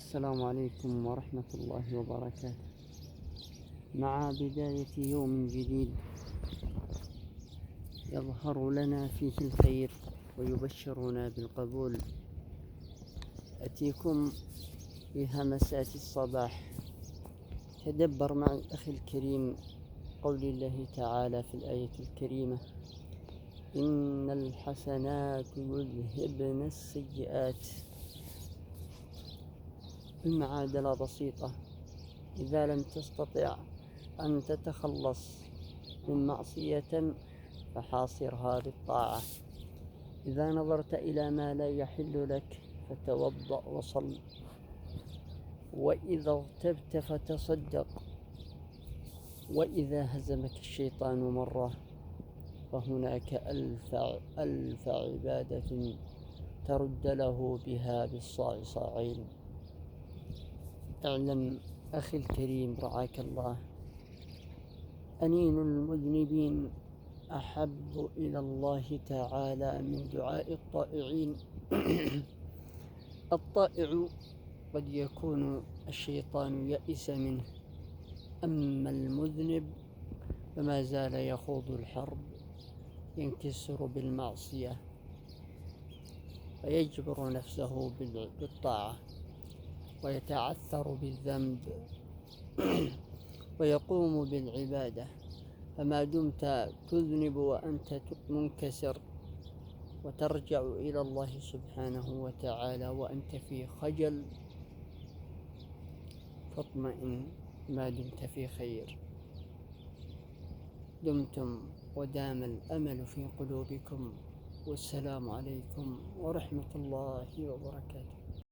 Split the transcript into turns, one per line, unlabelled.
السلام عليكم ورحمة الله وبركاته. مع بداية يوم جديد يظهر لنا فيه الخير ويبشرنا بالقبول، أتيكم في همسات الصباح. تدبر معي أخي الكريم قول الله تعالى في الآية الكريمة: إن الحسنات يذهبن السيئات. المعادلة بسيطة: إذا لم تستطع أن تتخلص من معصية فحاصرها بالطاعة. إذا نظرت إلى ما لا يحل لك فتوضأ وصل، وإذا اغتبت فتصدق، وإذا هزمك الشيطان مرة فهناك ألف عبادة ترد له بها بالصاعصاعين. اعلم أخي الكريم رعاك الله، أنين المذنبين أحب إلى الله تعالى من دعاء الطائعين. الطائع قد يكون الشيطان يئس منه، أما المذنب فما زال يخوض الحرب، ينكسر بالمعصية ويجبر نفسه بالطاعة ويتعثر بالذنب ويقوم بالعبادة. فما دمت تذنب وأنت منكسر وترجع إلى الله سبحانه وتعالى وأنت في خجل، فاطمئن ما دمت في خير. دمتم ودام الأمل في قلوبكم، والسلام عليكم ورحمة الله وبركاته.